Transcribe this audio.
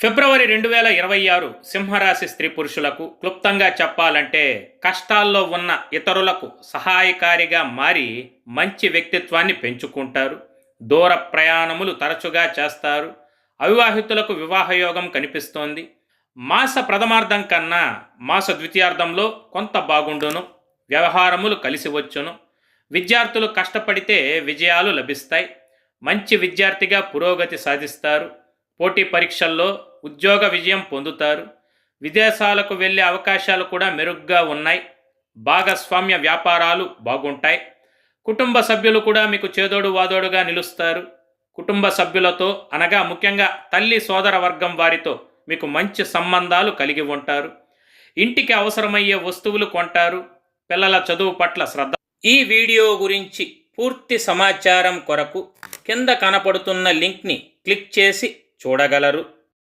ఫిబ్రవరి 2026 సింహరాశి స్త్రీ పురుషులకు క్లుప్తంగా చెప్పాలంటే కష్టాల్లో ఉన్న ఇతరులకు సహాయకారిగా మారి మంచి వ్యక్తిత్వాన్ని పెంచుకుంటారు. దూర ప్రయాణములు తరచుగా చేస్తారు. అవివాహితులకు వివాహయోగం కనిపిస్తోంది. మాస ప్రథమార్థం కన్నా మాస ద్వితీయార్థంలో కొంత బాగుండును. వ్యవహారములు కలిసి వచ్చును. విద్యార్థులు కష్టపడితే విజయాలు లభిస్తాయి. మంచి విద్యార్థిగా పురోగతి సాధిస్తారు. పోటీ పరీక్షల్లో ఉద్యోగ విజయం పొందుతారు. విదేశాలకు వెళ్ళే అవకాశాలు కూడా మెరుగ్గా ఉన్నాయి. భాగస్వామ్య వ్యాపారాలు బాగుంటాయి. కుటుంబ సభ్యులు కూడా మీకు చేదోడు వాదోడుగా నిలుస్తారు. కుటుంబ సభ్యులతో అనగా ముఖ్యంగా తల్లి సోదర వర్గం వారితో మీకు మంచి సంబంధాలు కలిగి ఉంటారు. ఇంటికి అవసరమయ్యే వస్తువులు కొంటారు. పిల్లల చదువు పట్ల శ్రద్ధ. ఈ వీడియో గురించి పూర్తి సమాచారం కొరకు కింద కనపడుతున్న లింక్ని క్లిక్ చేసి చూడగలరు.